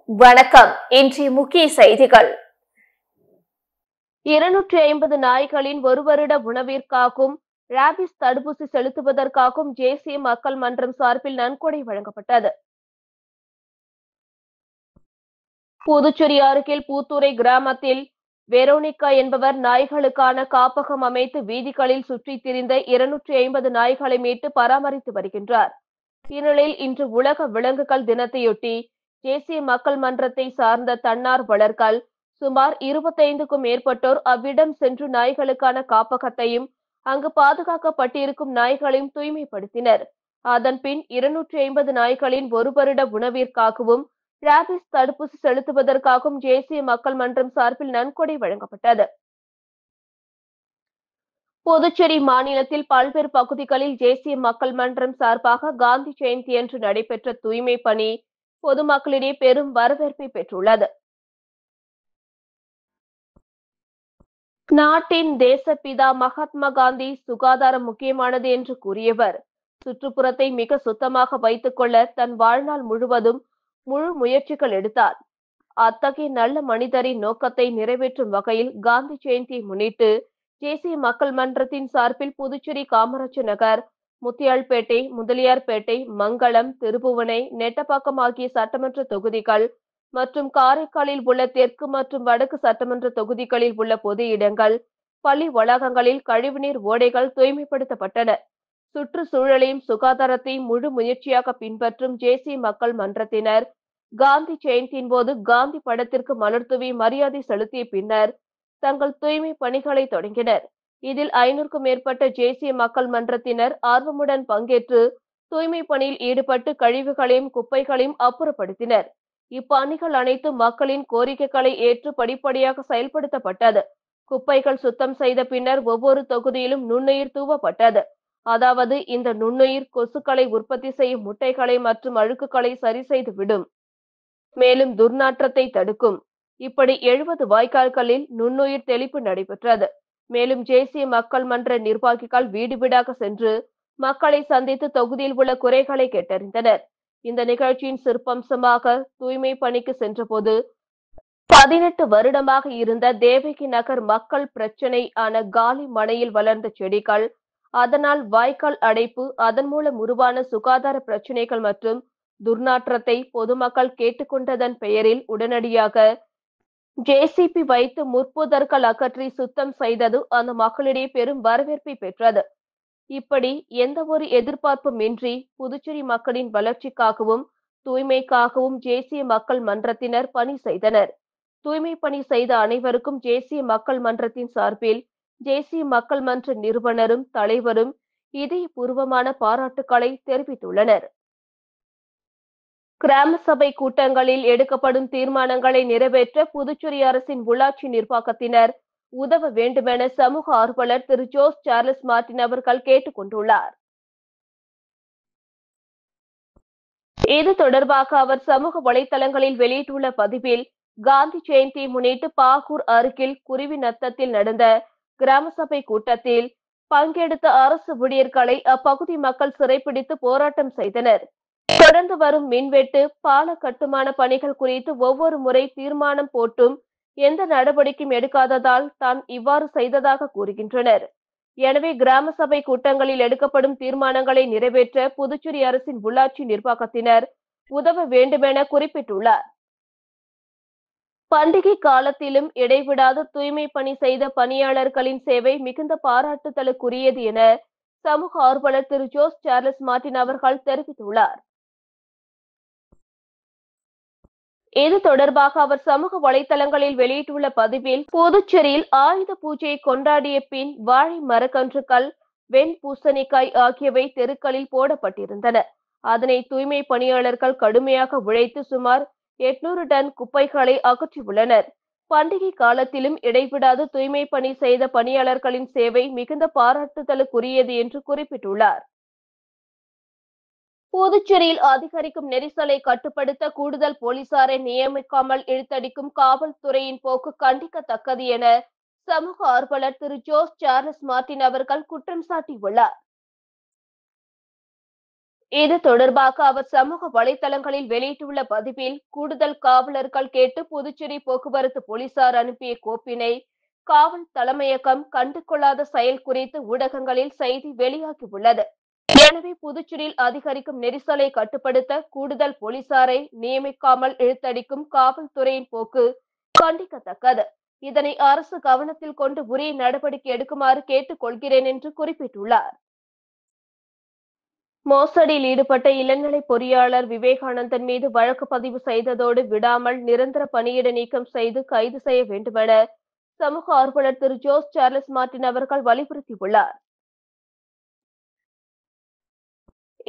வணக்கம். இன்றைய முக்கிய செய்திகள். 250 நாய்களின் ஒரு வருட உணவிற்காகவும் ராபிஸ் தடுப்பூசி செலுத்துவதற்காகவும் தேசிய மக்கள் மன்றம் சார்பில் நன்கொடை வழங்கப்பட்டது. புதுச்சேரி அருகில் பூத்துறை கிராமத்தில் வெரோனிகா என்பவர் நாய்களுக்கான காப்பகம் அமைத்து வீதிகளில் சுற்றித் திரிந்த 250 நாய்களை மீட்டு பராமரித்து வருகின்றார். இந்நிலையில் இன்று உலக விலங்குகள் தினத்தையொட்டி தேசிய மக்கள் மன்றத்தை சார்ந்த தன்னார்வலர்கள் சுமார் 25க்கும் மேற்பட்டோர் அவ்விடம் சென்று நாய்களுக்கான காப்பகத்தையும் அங்கு பாதுகாக்கப்பட்டிருக்கும் நாய்களையும் தூய்மைப்படுத்தினர். அதன் பின் 250 நாய்களின் ஒரு வருட உணவிற்காகவும் ராபிஸ் தடுப்பூசி செலுத்துவதற்காகவும் தேசிய மக்கள் மன்றம் சார்பில் நன்கொடை வழங்கப்பட்டது. புதுச்சேரி மாநிலத்தில் பல்வேறு பகுதிகளில் தேசிய மக்கள் மன்றம் சார்பாக காந்தி ஜெயந்தியன்று நடைபெற்ற தூய்மை பணி பொதுமக்களிடையே பெரும் வரவேற்பை பெற்றுள்ளது. நாட்டின் தேசப்பிதா மகாத்மா காந்தி சுகாதாரம் முக்கியமானது என்று கூறியவர், சுற்றுப்புறத்தை மிக சுத்தமாக வைத்துக் கொள்ள தன் வாழ்நாள் முழுவதும் முழு முயற்சிகள் எடுத்தார். அத்தகைய நல்ல மனிதரின் நோக்கத்தை நிறைவேற்றும் வகையில் காந்தி ஜெயந்தியை முன்னிட்டு தேசிய மக்கள் மன்றத்தின் சார்பில் புதுச்சேரி காமராஜர் நகர், முத்தியால்பேட்டை, முதலியார்பேட்டை, மங்களம், திருபுவனை, நெட்டப்பாக்கம் ஆகிய சட்டமன்ற தொகுதிகள் மற்றும் காரைக்காலில் உள்ள தெற்கு மற்றும் வடக்கு சட்டமன்ற தொகுதிகளில் உள்ள பொது இடங்கள், பள்ளி வளாகங்களில் கழிவுநீர் ஓடைகள் தூய்மைப்படுத்தப்பட்டன. சுற்றுச்சூழலையும் சுகாதாரத்தையும் முழு முயற்சியாக பின்பற்றும் தேசிய மக்கள் மன்றத்தினர் காந்தி ஜெயந்தியின் போது காந்தி படத்திற்கு மலர் தூவி மரியாதை செலுத்திய பின்னர் தங்கள் தூய்மை பணிகளை தொடங்கினர். இதில் 500க்கும் மேற்பட்ட தேசிய மக்கள் மன்றத்தினர் ஆர்வமுடன் பங்கேற்று தூய்மை பணியில் ஈடுபட்டு கழிவுகளையும் குப்பைகளையும் அப்புறப்படுத்தினர். இப்பணிகள் அனைத்தும் மக்களின் கோரிக்கைகளை ஏற்று படிப்படியாக செயல்படுத்தப்பட்டது. குப்பைகள் சுத்தம் செய்த பின்னர் ஒவ்வொரு தொகுதியிலும் நுண்ணுயிர் தூவப்பட்டது. அதாவது இந்த நுண்ணுயிர் கொசுக்களை உற்பத்தி செய்யும் முட்டைகளை மற்றும் அழுக்குகளை சரி செய்து விடும், மேலும் துர்நாற்றத்தை தடுக்கும். இப்படி 70 வாய்க்கால்களில் நுண்ணுயிர் தெளிப்பு நடைபெற்றது. மேலும் தேசிய மக்கள் மன்ற நிர்வாகிகள் வீடு வீடாக சென்று மக்களை சந்தித்து தொகுதியில் உள்ள குறைகளை கேட்டறிந்தனர். இந்த நிகழ்ச்சியின் சிறப்பம்சமாக தூய்மை பணிக்கு சென்றபோது 18 வருடமாக இருந்த தேவகி நகர் மக்கள் பிரச்சினை ஆன காலி மனையில் வளர்ந்த செடிகள், அதனால் வாய்க்கால் அடைப்பு, அதன் மூலம் உருவான சுகாதார பிரச்சினைகள் மற்றும் துர்நாற்றத்தை பொதுமக்கள் கேட்டுக்கொண்டதன் பெயரில் உடனடியாக ஜேசிபி வைத்து முற்புதர்கள் அகற்றி சுத்தம் செய்தது அந்த மக்களிடையே பெரும் வரவேற்பை பெற்றது. இப்படி எந்த ஒரு எதிர்பார்ப்பும் இன்றி புதுச்சேரி மக்களின் வளர்ச்சிக்காகவும் தூய்மைக்காகவும் தேசிய மக்கள் மன்றத்தினர் பணி செய்தனர். தூய்மை பணி செய்த அனைவருக்கும் தேசிய மக்கள் மன்றத்தின் சார்பில் தேசிய மக்கள் மன்ற நிறுவனரும் தலைவரும் இதயபூர்வமான பாராட்டுக்களை தெரிவித்துள்ளனர். கிராம சபை கூட்டங்களில் எடுக்கப்படும் தீர்மானங்களை நிறைவேற்ற புதுச்சேரி அரசின் உள்ளாட்சி நிர்வாகத்தினர் உதவ வேண்டுமென சமூக ஆர்வலர் திரு ஜோஸ் சார்லஸ் மார்டின் அவர்கள் கேட்டுக் கொண்டுள்ளார். இது தொடர்பாக அவர் சமூக வலைதளங்களில் வெளியிட்டுள்ள பதிவில், காந்தி ஜெயந்தியை முன்னிட்டு பாகூர் அருகில் குருவிநத்தத்தில் நடந்த கிராம சபை கூட்டத்தில் பங்கெடுத்த அரசு ஊழியர்களை அப்பகுதி மக்கள் சிறைப்பிடித்து போராட்டம் செய்தனர். தொடர்ந்து வரும் மின்வெட்டு, பால கட்டுமான பணிகள் குறித்து ஒவ்வொரு முறை தீர்மானம் போட்டும் எந்த நடவடிக்கையும் எடுக்காததால் தான் இவ்வாறு செய்ததாக கூறுகின்றனர். எனவே கிராம சபை கூட்டங்களில் எடுக்கப்படும் தீர்மானங்களை நிறைவேற்ற புதுச்சேரி அரசின் உள்ளாட்சி நிர்வாகத்தினர் உதவ வேண்டுமென குறிப்பிட்டுள்ளார். பண்டிகை காலத்திலும் இடைவிடாது தூய்மை பணி செய்த பணியாளர்களின் சேவை மிகுந்த பாராட்டுதலுக்குரியது என சமூக ஆர்வலர் திரு ஜோஸ் சார்லஸ் மார்டின் அவர்கள் தெரிவித்துள்ளார். இது தொடர்பாக அவர் சமூக வலைதளங்களில் வெளியிட்டுள்ள பதிவில், புதுச்சேரியில் ஆயுத பூஜையை கொண்டாடிய பின் வாழை மரக்கன்றுகள், வெண் பூசணிக்காய் ஆகியவை தெருக்களில் போடப்பட்டிருந்தன. அதனை தூய்மை பணியாளர்கள் கடுமையாக உழைத்து சுமார் 800 டன் குப்பைகளை அகற்றியுள்ளனர். பண்டிகை காலத்திலும் இடைவிடாது தூய்மை பணி செய்த பணியாளர்களின் சேவை மிகுந்த பாராட்டுதலுக்குரியது என்று குறிப்பிட்டுள்ளார். புதுச்சேரியில் அதிகரிக்கும் நெரிசலை கட்டுப்படுத்த கூடுதல் போலீசாரை நியமிக்காமல் இழுத்தடிக்கும் காவல்துறையின் போக்கு கண்டிக்கத்தக்கது என சமூக ஆர்வலர் திரு ஜோஸ் சார்லஸ் மார்டின் அவர்கள் குற்றம் சாட்டியுள்ளார். இது தொடர்பாக அவர் சமூக வலைதளங்களில் வெளியிட்டுள்ள பதிவில், கூடுதல் காவலர்கள் கேட்டு புதுச்சேரி போக்குவரத்து போலீசார் அனுப்பிய கோப்பினை காவல் தலைமையகம் கண்டுகொள்ளாத செயல் குறித்து ஊடகங்களில் செய்தி வெளியாகியுள்ளது. எனவே புதுச்சேரியில் அதிகரிக்கும் நெரிசலை கட்டுப்படுத்த கூடுதல் போலீசாரை நியமிக்காமல் இழுத்தடிக்கும் காவல்துறையின் போக்கு கண்டிக்கத்தக்கது. இதனை அரசு கவனத்தில் கொண்டு உரிய நடவடிக்கை எடுக்குமாறு கேட்டுக் கொள்கிறேன் என்று குறிப்பிட்டுள்ளார். மோசடியில் ஈடுபட்ட இளநிலை பொறியாளர் விவேகானந்தன் மீது வழக்கு பதிவு செய்ததோடு விடாமல் நிரந்தர பணியிட நீக்கம் செய்து கைது செய்ய வேண்டுமென சமூக ஆர்வலர் திரு ஜோஸ் சார்லஸ் மார்டின் அவர்கள் வலியுறுத்தியுள்ளார்.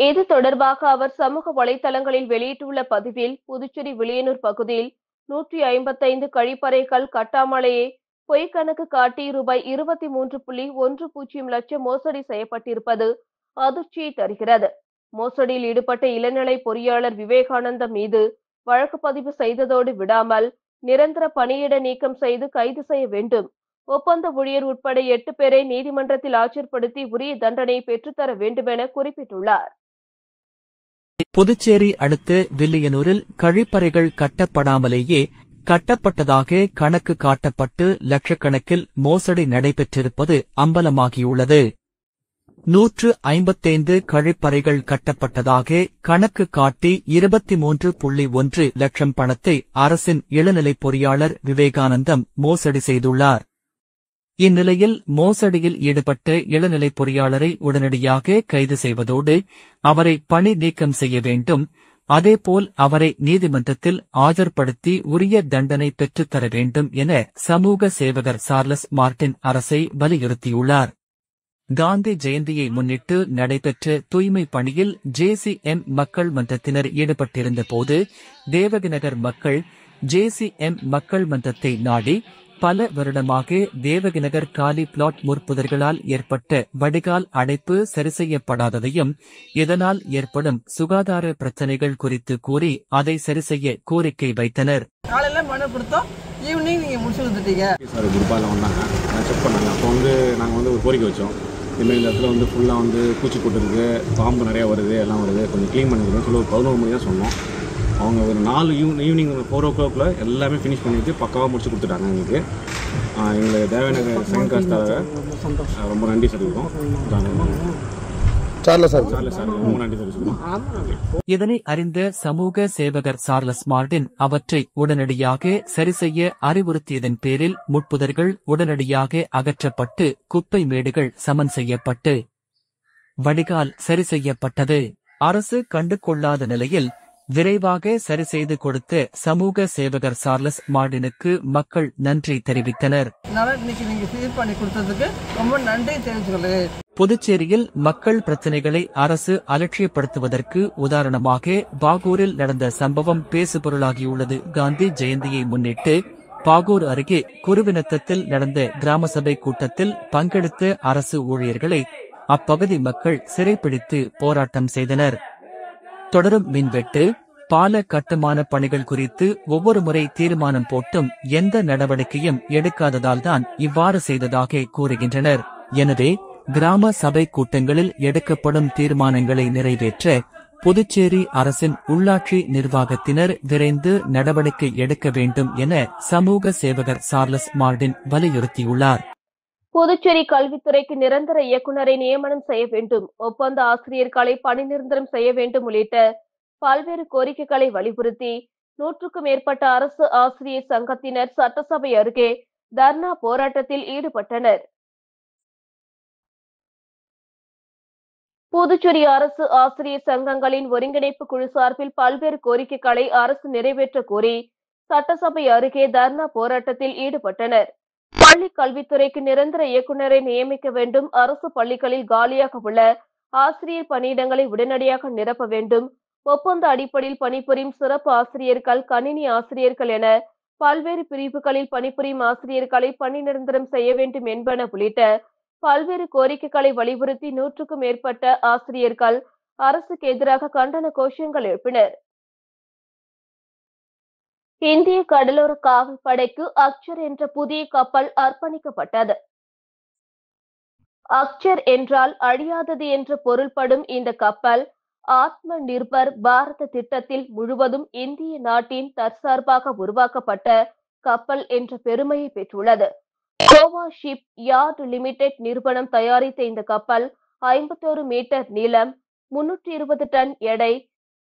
இது தொடர்பாக அவர் சமூக வலைதளங்களில் வெளியிட்டுள்ள பதிவில், புதுச்சேரி வில்லியனூர் பகுதியில் 155 கழிப்பறைகள் கட்டாமலேயே பொய் கணக்கு காட்டி ரூபாய் 23.10 லட்சம் மோசடி செய்யப்பட்டிருப்பது அதிர்ச்சியை தருகிறது. மோசடியில் ஈடுபட்ட இளநிலை பொறியாளர் விவேகானந்தம் மீது வழக்கு பதிவு செய்ததோடு விடாமல் நிரந்தர பணியிட நீக்கம் செய்து கைது செய்ய வேண்டும். ஒப்பந்த ஊழியர் உட்பட 8 பேரை நீதிமன்றத்தில் ஆஜர்படுத்தி உரிய தண்டனை பெற்றுத்தர வேண்டும் என குறிப்பிட்டுள்ளார். புதுச்சேரி அடுத்த வில்லியனூரில் கழிப்பறைகள் கட்டப்படாமலேயே கட்டப்பட்டதாக கணக்கு காட்டப்பட்டு லட்சக்கணக்கில் மோசடி நடைபெற்றிருப்பது அம்பலமாகியுள்ளது. 155 கழிப்பறைகள் கட்டப்பட்டதாக கணக்கு காட்டி 23.1 லட்சம் பணத்தை அரசின் இளநிலை பொறியாளர் விவேகானந்தம் மோசடி செய்துள்ளார். இந்நிலையில் மோசடியில் ஈடுபட்ட இளநிலை பொறியாளரை உடனடியாக கைது செய்வதோடு அவரை பணி நீக்கம் செய்ய வேண்டும். அதேபோல் அவரை நீதிமன்றத்தில் ஆஜர்படுத்தி உரிய தண்டனை பெற்றுத்தர வேண்டும் என சமூக சேவகர் சார்லஸ் மார்டின் அரசை வலியுறுத்தியுள்ளார். காந்தி ஜெயந்தியை முன்னிட்டு நடைபெற்ற தூய்மை பணியில் JCM மக்கள் மன்றத்தினர் ஈடுபட்டிருந்த போது தேவகிநகர் மக்கள் JCM மக்கள் மன்றத்தை நாடி பல வருடமாக தேவகிநகர் காலி பிளாட் முற்புதர்களால் ஏற்பட்ட வடிகால் அடைப்பு சரிசெய்யப்படாததையும் இதனால் ஏற்படும் சுகாதார பிரச்சனைகள் குறித்து கூறி அதை சரிசெய்ய கோரிக்கை வைத்தனர். காலையில மனு கொடுத்தோம், ஈவினிங் நீங்க முடிச்சு கொடுத்துட்டீங்க. சார் குரூப்பால வந்தாங்க, செக் பண்ணாங்க. அப்போ நாங்கள் ஒரு கோரிக்கை வச்சோம். இதுமாதிரி இந்த இடத்துல ஃபுல்லாக பூச்சி போட்டுருக்கு, பாம்பு நிறையா வருது, எல்லாம் வருது, கொஞ்சம் க்ளீன் பண்ணிக்கிறோம் சொல்லி ஒரு 11 மணி தான் சொன்னோம். அவங்க ஒரு 4 ஈவினிங் 4 o'clock எல்லாமே ஃபினிஷ் பண்ணிட்டு பக்காவாக முடிச்சு கொடுத்துட்டாங்க. எங்களுக்கு தேவையான செகண்ட் காஸ்ட்டாக ரொம்ப நன்றி சொல்லியிருக்கோம். ரொம்ப நன்றி சொல்லியிருக்கோம். இதனை அறிந்த சமூக சேவகர் சார்லஸ் மார்டின் அவற்றை உடனடியாக சரிசெய்ய அறிவுறுத்தியதன் பேரில் முட்புதர்கள் உடனடியாக அகற்றப்பட்டு குப்பை மேடுகள் சமன் செய்யப்பட்டு வடிகால் சரி செய்யப்பட்டது. அரசு கண்டு கொள்ளாத நிலையில் விரைவாக சரி செய்து கொடுத்த சமூக சேவகர் சார்லஸ் மார்டினுக்கு மக்கள் நன்றி தெரிவித்தனர். புதுச்சேரியில் மக்கள் பிரச்சினைகளை அரசு அலட்சியப்படுத்துவதற்கு உதாரணமாக பாகூரில் நடந்த சம்பவம் பேசுபொருளாகியுள்ளது. காந்தி ஜெயந்தியை முன்னிட்டு பாகூர் அருகே குருவினத்தத்தில் நடந்த கிராம சபை கூட்டத்தில் பங்கெடுத்த அரசு ஊழியர்களை அப்பகுதி மக்கள் சிறைப்பிடித்து போராட்டம் செய்தனர். தொடரும் மின்வெட்டு, பால கட்டுமான பணிகள் குறித்து ஒவ்வொரு முறை தீர்மானம் போட்டும் எந்த நடவடிக்கையும் எடுக்காததால் தான் இவ்வாறு செய்ததாக கூறுகின்றனர். எனவே கிராம சபை கூட்டங்களில் எடுக்கப்படும் தீர்மானங்களை நிறைவேற்ற புதுச்சேரி அரசின் உள்ளாட்சி நிர்வாகத்தினர் விரைந்து நடவடிக்கை எடுக்க வேண்டும் என சமூக சேவகர் சார்லஸ் மார்டின் வலியுறுத்தியுள்ளார். புதுச்சேரி கல்வித்துறைக்கு நிரந்தர இயக்குநரை நியமனம் செய்ய வேண்டும், ஒப்பந்த ஆசிரியர்களை பணி நிரந்தரம் செய்ய வேண்டும் உள்ளிட்ட பல்வேறு கோரிக்கைகளை வலியுறுத்தி 100க்கும் மேற்பட்ட அரசு ஆசிரியர் சங்கத்தினர் சட்டசபை அருகே தர்ணா போராட்டத்தில் ஈடுபட்டனர். புதுச்சேரி அரசு ஆசிரியர் சங்கங்களின் ஒருங்கிணைப்பு குழு சார்பில் பல்வேறு கோரிக்கைகளை அரசு நிறைவேற்ற கோரி சட்டசபை அருகே தர்ணா போராட்டத்தில் ஈடுபட்டனர். பள்ளி கல்வித்துறைக்கு நிரந்தர இயக்குநரை நியமிக்க வேண்டும், அரசு பள்ளிகளில் காலியாக உள்ள ஆசிரியர் பணியிடங்களை உடனடியாக நிரப்ப வேண்டும், ஒப்பந்த அடிப்படையில் பணிபுரியும் சிறப்பு ஆசிரியர்கள், கணினி ஆசிரியர்கள் என பல்வேறு பிரிவுகளில் பணிபுரியும் ஆசிரியர்களை பணி நிரந்தரம் செய்ய வேண்டும் என்பன உள்ளிட்ட பல்வேறு கோரிக்கைகளை வலியுறுத்தி 100க்கும் மேற்பட்ட ஆசிரியர்கள் அரசுக்கு எதிராக கண்டன கோஷங்கள் எழுப்பினர். இந்திய கடலோர காவல் படைக்கு அக்சர் என்ற புதிய கப்பல் அர்ப்பணிக்கப்பட்டது. அக்சர் என்றால் அழியாதது என்று பொருள்படும் இந்த கப்பல் ஆத்ம நிர்பர் பாரத திட்டத்தில் முழுவதும் இந்திய நாட்டின் தற்சார்பாக உருவாக்கப்பட்ட கப்பல் என்ற பெருமையை பெற்றுள்ளது. கோவா ஷிப் யார்ட் லிமிடெட் நிறுவனம் தயாரித்த இந்த கப்பல் 51 மீட்டர் நீளம், 320 டன் எடை,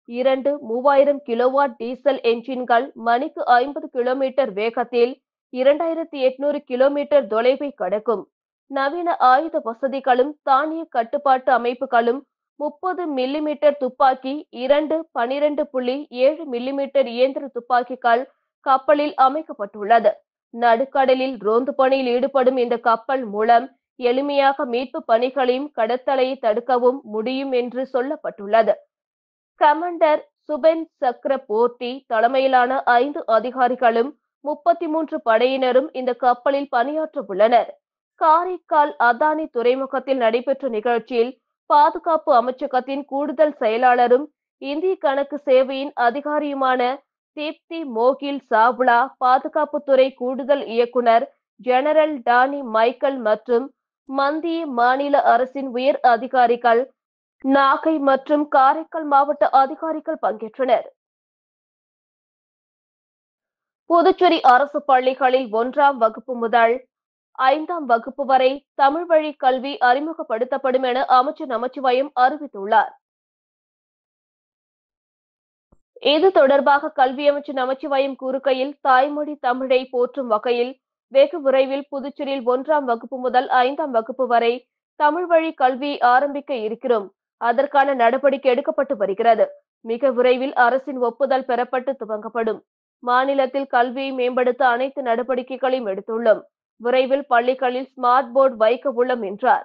3000 கிலோவாட் டீசல் என்ஜின்கள், மணிக்கு 50 கிலோமீட்டர் வேகத்தில் 2800 கிலோமீட்டர் தொலைவை கடக்கும். நவீன ஆயுத வசதிகளும் தானிய கட்டுப்பாட்டு அமைப்புகளும், 30 மில்லிமீட்டர் துப்பாக்கி, 12.7 மில்லிமீட்டர் இயந்திர துப்பாக்கிகள் கப்பலில் அமைக்கப்பட்டுள்ளது. நடுக்கடலில் ரோந்து பணியில் ஈடுபடும் இந்த கப்பல் மூலம் எளிமையாக மீட்பு பணிகளையும் கடத்தலை தடுக்கவும் முடியும் என்று சொல்லப்பட்டுள்ளது. கமாண்டர் சுபென் சக்ரபோர்த்தி தலைமையிலான 5 அதிகாரிகளும் 33 படையினரும் இந்த கப்பலில் பணியாற்ற உள்ளனர். காரைக்கால் அதானி துறைமுகத்தில் நடைபெற்ற நிகழ்ச்சியில் பாதுகாப்பு அமைச்சகத்தின் கூடுதல் செயலாளரும் இந்திய கணக்கு சேவையின் அதிகாரியுமான தீப்தி மோகில் சாவ்லா, பாதுகாப்புத்துறை கூடுதல் இயக்குனர் ஜெனரல் டானி மைக்கேல் மற்றும் மத்திய மாநில அரசின் உயர் அதிகாரிகள், நாகை மற்றும் காரைக்கால் மாவட்ட அதிகாரிகள் பங்கேற்றனர். புதுச்சேரி அரசு பள்ளிகளில் 1ஆம் வகுப்பு முதல் 5ஆம் வகுப்பு வரை தமிழ் வழி கல்வி அறிமுகப்படுத்தப்படும் என அமைச்சர் நமச்சிவாயம் அறிவித்துள்ளார். இது தொடர்பாக கல்வி அமைச்சர் நமச்சிவாயம் கூறுகையில், தாய்மொழி தமிழை போற்றும் வகையில் வெகு விரைவில் புதுச்சேரியில் 1ஆம் வகுப்பு முதல் 5ஆம் வகுப்பு வரை தமிழ் வழி கல்வியை ஆரம்பிக்க இருக்கிறோம். அதற்கான நடவடிக்கை எடுக்கப்பட்டு வருகிறது. மிக விரைவில் அரசின் ஒப்புதல் பெறப்பட்டு துவங்கப்படும். மாநிலத்தில் கல்வியை மேம்படுத்த அனைத்து நடவடிக்கைகளையும் எடுத்துள்ளோம். விரைவில் பள்ளிகளில் ஸ்மார்ட் போர்டு வைக்க உள்ளோம் என்றார்.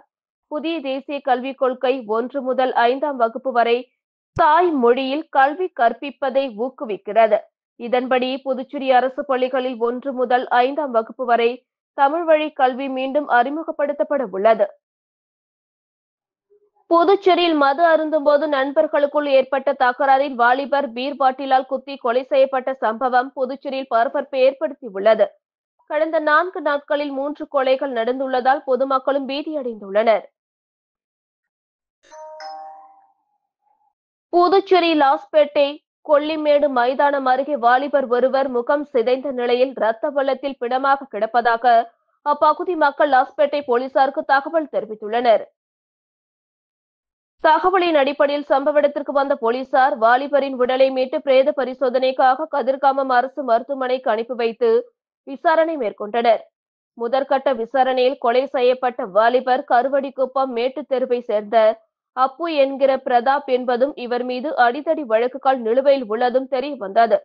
புதிய தேசிய கல்விக் கொள்கை 1 முதல் 5ஆம் வகுப்பு வரை தாய் மொழியில் கல்வி கற்பிப்பதை ஊக்குவிக்கிறது. இதன்படி புதுச்சேரி அரசு பள்ளிகளில் 1 முதல் 5ஆம் வகுப்பு வரை தமிழ் வழி கல்வி மீண்டும் அறிமுகப்படுத்தப்பட உள்ளது. புதுச்சேரியில் மது அருந்தும் போது நண்பர்களுக்குள் ஏற்பட்ட தகராறில் வாலிபர் பீர் பாட்டிலால் குத்தி கொலை செய்யப்பட்ட சம்பவம் புதுச்சேரியில் பரபரப்பை ஏற்படுத்தியுள்ளது. கடந்த 4 நாட்களில் 3 கொலைகள் நடந்துள்ளதால் பொதுமக்களும் பீதியடைந்துள்ளனர். புதுச்சேரி லாஸ்பேட்டை கொல்லிமேடு மைதானம் அருகே வாலிபர் ஒருவர் முகம் சிதைந்த நிலையில் ரத்த வெள்ளத்தில் பிணமாக கிடப்பதாக அப்பகுதி மக்கள் லாஸ்பேட்டை போலீசாருக்கு தகவல் தெரிவித்துள்ளனர். தகவலின் அடிப்படையில் சம்பவ இடத்திற்கு வந்த போலீசார் வாலிபரின் உடலை மீட்டு பிரேத பரிசோதனைக்காக கதிர்காமம் அரசு மருத்துவமனைக்கு அனுப்பி வைத்து விசாரணை மேற்கொண்டனர். முதற்கட்ட விசாரணையில் கொலை செய்யப்பட்ட வாலிபர் கருவடிக்குப்பம் மேட்டு தெருவை சேர்ந்த அப்பு என்கிற பிரதாப் என்பதும் இவர் மீது அடிதடி வழக்குகள் நிலுவையில் உள்ளதும் தெரிய வந்தது.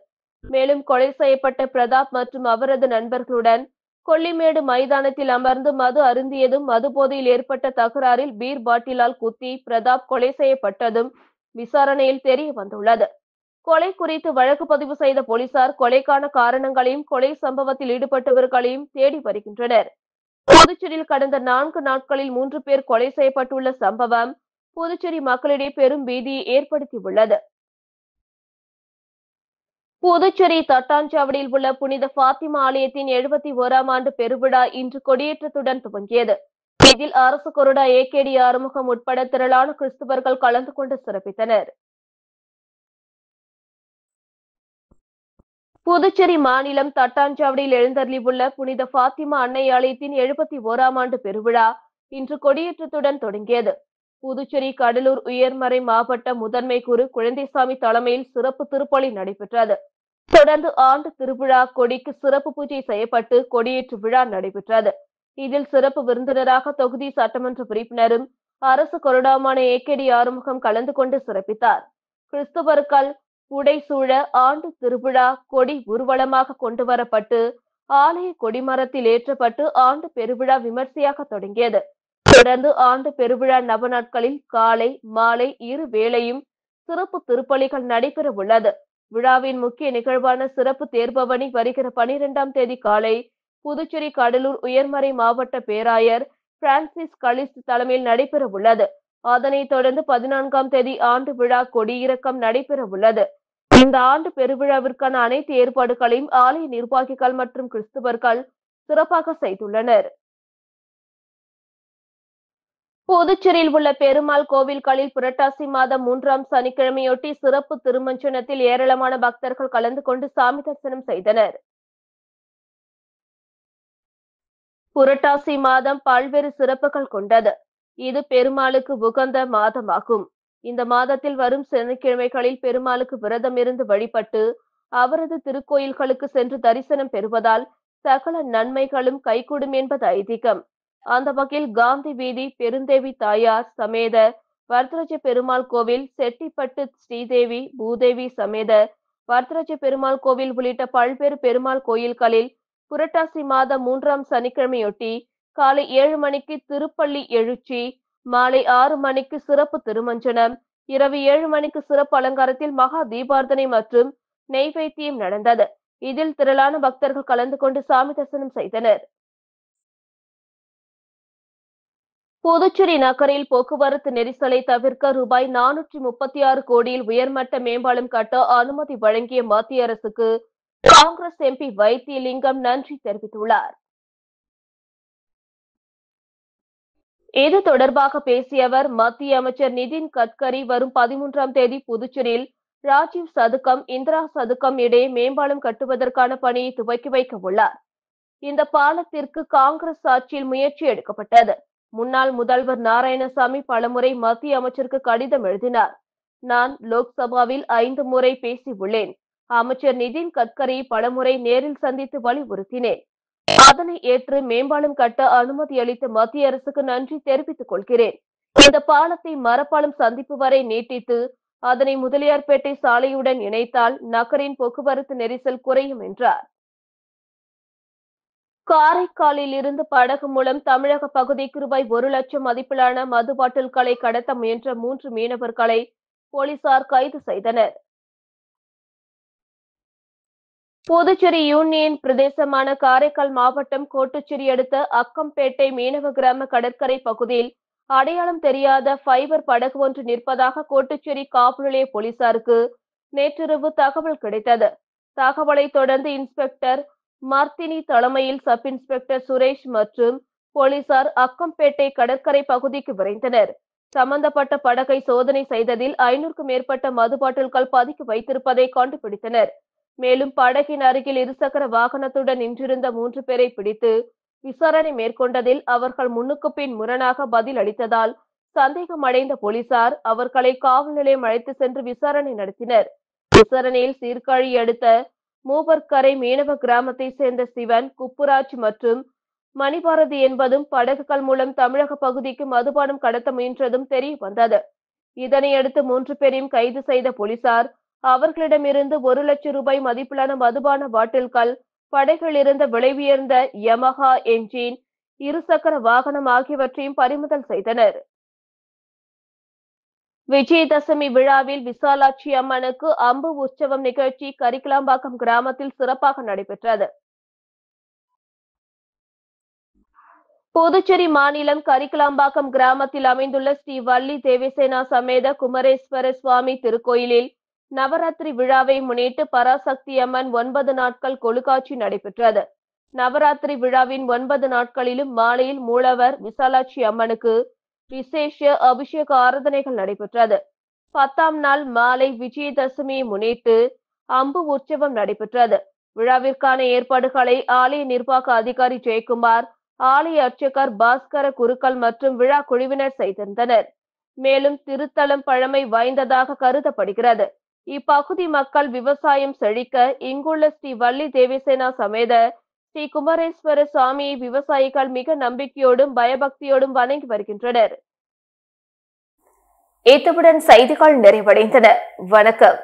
மேலும் கொலை செய்யப்பட்ட பிரதாப் மற்றும் அவரது நண்பர்களுடன் கொல்லிமேடு மைதானத்தில் அமர்ந்து மது அருந்தியதும் மது போதையில் ஏற்பட்ட தகராறில் பீர் பாட்டிலால் குத்தி பிரதாப் கொலை செய்யப்பட்டதும் விசாரணையில் தெரிய வந்துள்ளது. கொலை குறித்து வழக்கு பதிவு செய்த போலீசார் கொலைக்கான காரணங்களையும் கொலை சம்பவத்தில் ஈடுபட்டவர்களையும் தேடி வருகின்றனர். புதுச்சேரியில் கடந்த 4 நாட்களில் 3 பேர் கொலை செய்யப்பட்டுள்ள சம்பவம் புதுச்சேரி மக்களிடையே பெரும் பீதியை ஏற்படுத்தியுள்ளது. புதுச்சேரி தட்டாஞ்சாவடியில் உள்ள புனித பாத்திமா ஆலயத்தின் 71ஆம் ஆண்டு பெருவிழா இன்று கொடியேற்றத்துடன் துவங்கியது. இதில் அரசு கொறடா ஏகேடி ஆறுமுகம் உட்பட திரளான கிறிஸ்தவர்கள் கலந்து கொண்டு சிறப்பித்தனர். புதுச்சேரி மாநிலம் தட்டாஞ்சாவடியில் எழுந்தருளியுள்ள புனித பாத்திமா அன்னை ஆலயத்தின் 71ஆம் ஆண்டு பெருவிழா இன்று கொடியேற்றத்துடன் தொடங்கியது. புதுச்சேரி கடலூர் உயர்மறை மாவட்ட முதன்மை குரு குழந்தைசாமி தலைமையில் சிறப்பு திருப்பலி நடைபெற்றது. தொடர்ந்து ஆண்டு திருவிழா கொடிக்கு சிறப்பு பூஜை செய்யப்பட்டு கொடியேற்று விழா நடைபெற்றது. இதில் சிறப்பு விருந்தினராக தொகுதி சட்டமன்ற உறுப்பினரும் அரசு கொறடாமான ஏகேடி ஆறுமுகம் கலந்து கொண்டு சிறப்பித்தார். கிறிஸ்தவர்கள் புடைசூழ ஆண்டு திருவிழா கொடி ஊர்வலமாக கொண்டு வரப்பட்டு ஆலய கொடிமரத்தில் ஏற்றப்பட்டு ஆண்டு பெருவிழா விமர்சையாக தொடங்கியது. தொடர்ந்து ஆண்டு பெருவிழா நவநாட்களில் காலை மாலை இரு வேளையும் சிறப்பு திருப்பலிகள் நடைபெற உள்ளது. விழாவின் முக்கிய நிகழ்வான சிறப்பு தேர்பவனி வருகிற 12ஆம் தேதி காலை புதுச்சேரி கடலூர் உயர்மறை மாவட்ட பேராயர் பிரான்சிஸ் கலிஸ்ட் தலைமையில் நடைபெற உள்ளது. அதனைத் தொடர்ந்து 14ஆம் தேதி ஆண்டு விழா கொடியிறக்கம் நடைபெற உள்ளது. இந்த ஆண்டு பெருவிழாவிற்கான அனைத்து ஏற்பாடுகளையும் ஆலய நிர்வாகிகள் மற்றும் கிறிஸ்தவர்கள் சிறப்பாக செய்துள்ளனர். புதுச்சேரியில் உள்ள பெருமாள் கோவில்களில் புரட்டாசி மாதம் 3ஆம் சனிக்கிழமையொட்டி சிறப்பு திருமஞ்சனத்தில் ஏராளமான பக்தர்கள் கலந்து கொண்டு சாமி தரிசனம் செய்தனர். புரட்டாசி மாதம் பல்வேறு சிறப்புகள் கொண்டது. இது பெருமாளுக்கு உகந்த மாதமாகும். இந்த மாதத்தில் வரும் சனிக்கிழமைகளில் பெருமாளுக்கு விரதம் இருந்து வழிபட்டு அவரது திருக்கோயில்களுக்கு சென்று தரிசனம் பெறுவதால் சகல நன்மைகளும் கைகூடும் என்பது ஐதீகம். அந்த வகையில் காந்தி வீதி பெருந்தேவி தாயார் சமேத வரதராஜ பெருமாள் கோவில், செட்டிப்பட்டு ஸ்ரீதேவி பூதேவி சமேத வரதராஜ பெருமாள் கோவில் உள்ளிட்ட பல்வேறு பெருமாள் கோயில்களில் புரட்டாசி மாதம் 3ஆம் சனிக்கிழமையொட்டி காலை 7 மணிக்கு திருப்பள்ளி எழுச்சி, மாலை 6 மணிக்கு சிறப்பு திருமஞ்சனம், இரவு 7 மணிக்கு சிறப்பு அலங்காரத்தில் மகா தீபார்த்தனை மற்றும் நெய்வேத்தியம் நடந்தது. இதில் திரளான பக்தர்கள் கலந்து கொண்டு சாமி தரிசனம் செய்தனர். புதுச்சேரி நகரில் போக்குவரத்து நெரிசலை தவிர்க்க ரூபாய் 436 கோடியில் உயர்மட்ட மேம்பாலம் கட்ட அனுமதி வழங்கிய மத்திய அரசுக்கு காங்கிரஸ் எம்பி வைத்தியலிங்கம் நன்றி தெரிவித்துள்ளார். இது தொடர்பாக பேசிய அவர், மத்திய அமைச்சர் நிதின் கட்கரி வரும் 13ஆம் தேதி புதுச்சேரியில் ராஜீவ் சதுக்கம், இந்திரா சதுக்கம் இடையே மேம்பாலம் கட்டுவதற்கான பணியை துவக்கி வைக்க உள்ளார். இந்த பாலத்திற்கு காங்கிரஸ் ஆட்சியில் முயற்சி எடுக்கப்பட்டது. முன்னாள் முதல்வர் நாராயணசாமி பலமுறை மத்திய அமைச்சருக்கு கடிதம் எழுதினார். நான் லோக்சபாவில் 5 முறை பேசியுள்ளேன். அமைச்சர் நிதின் கட்கரி பலமுறை நேரில் சந்தித்து வலியுறுத்தினேன். அதனை ஏற்று மேம்பாலம் கட்ட அனுமதி அளித்த மத்திய அரசுக்கு நன்றி தெரிவித்துக் கொள்கிறேன். இந்த பாலத்தை மரப்பாலம் சந்திப்பு வரை நீட்டித்து அதனை முதலியார்பேட்டை சாலையுடன் இணைத்தால் நகரின் போக்குவரத்து நெரிசல் குறையும் என்றார். காரைக்காலில் இருந்து படகு மூலம் தமிழக பகுதிக்கு ரூபாய் 1 லட்சம் மதிப்பிலான மது பாட்டில்களை கடத்த முயன்ற 3 மீனவர்களை போலீசார் கைது செய்தனர். புதுச்சேரி யூனியன் பிரதேசமான காரைக்கால் மாவட்டம் கோட்டுச்சேரி அடுத்த அக்கம்பேட்டை மீனவ கிராம கடற்கரை பகுதியில் அடையாளம் தெரியாத ஃபைபர் படகு ஒன்று நிற்பதாக கோட்டுச்சேரி காவல் நிலைய போலீசாருக்கு நேற்றிரவு தகவல் கிடைத்தது. தகவலை தொடர்ந்து இன்ஸ்பெக்டர் மார்த்தினி தலைமையில் சப் இன்ஸ்பெக்டர் சுரேஷ் மற்றும் போலீசார் அக்கம்பேட்டை கடற்கரை பகுதிக்கு விரைந்தனர். சம்பந்தப்பட்ட படகை சோதனை செய்ததில் 500க்கும் மேற்பட்ட மது பாட்டில்கள் பதுக்கி வைத்திருப்பதை கண்டுபிடித்தனர். மேலும் படகின் அருகில் இருசக்கர வாகனத்துடன் நின்றிருந்த 3 பேரை பிடித்து விசாரணை மேற்கொண்டதில் அவர்கள் முன்னுக்கு பின் முரணாக பதில் அளித்ததால் சந்தேகம் அடைந்த போலீசார் அவர்களை காவல் நிலையம் அழைத்து சென்று விசாரணை நடத்தினர். விசாரணையில் சீர்காழி அடுத்த மூவர்கரை மீனவ கிராமத்தை சேர்ந்த சிவன், குப்புராஜ் மற்றும் மணிபாரதி என்பதும் படகுகள் மூலம் தமிழக பகுதிக்கு மதுபானம் கடத்த முயன்றதும் தெரிய வந்தது. இதனையடுத்து 3 பேரையும் கைது செய்த போலீசார் அவர்களிடமிருந்து 1 லட்சம் ரூபாய் மதிப்பிலான மதுபான பாட்டில்கள், படகில் இருந்த விலை உயர்ந்த யமஹா என்ஜின், இருசக்கர வாகனம் ஆகியவற்றையும் பறிமுதல் செய்தனர். விஜயதசமி விழாவில் விசாலாட்சி அம்மனுக்கு அம்பு உற்சவம் நிகழ்ச்சி கரிக்கலாம்பாக்கம் கிராமத்தில் சிறப்பாக நடைபெற்றது. புதுச்சேரி மாநிலம் கரிக்கலாம்பாக்கம் கிராமத்தில் அமைந்துள்ள ஸ்ரீ வள்ளி தேவசேனா சமேத குமரேஸ்வர சுவாமி திருக்கோயிலில் நவராத்திரி விழாவை முன்னிட்டு பராசக்தி அம்மன் 9 நாட்கள் கொழுக்காட்சி நடைபெற்றது. நவராத்திரி விழாவின் 9 நாட்களிலும் மாலையில் மூலவர் விசாலாட்சி அம்மனுக்கு விசேஷ அபிஷேக ஆராதனைகள் நடைபெற்றது. 10ஆம் நாள் மாலை விஜயதசமியை முன்னிட்டு அம்பு உற்சவம் நடைபெற்றது. விழாவிற்கான ஏற்பாடுகளை ஆலய நிர்வாக அதிகாரி ஜெயக்குமார், ஆலய அர்ச்சகர் பாஸ்கர குருக்கள் மற்றும் விழா குழுவினர் செய்திருந்தனர். மேலும் திருத்தலம் பழமை வாய்ந்ததாக கருதப்படுகிறது. இப்பகுதி மக்கள் விவசாயம் செழிக்க இங்குள்ள ஸ்ரீ வள்ளி தேவசேனா சமேத ஸ்ரீ குமரேஸ்வர சுவாமியை விவசாயிகள் மிக நம்பிக்கையோடும் பயபக்தியோடும் வணங்கி வருகின்றனர். இத்துடன் செய்திகள் நிறைவடைந்தன. வணக்கம்.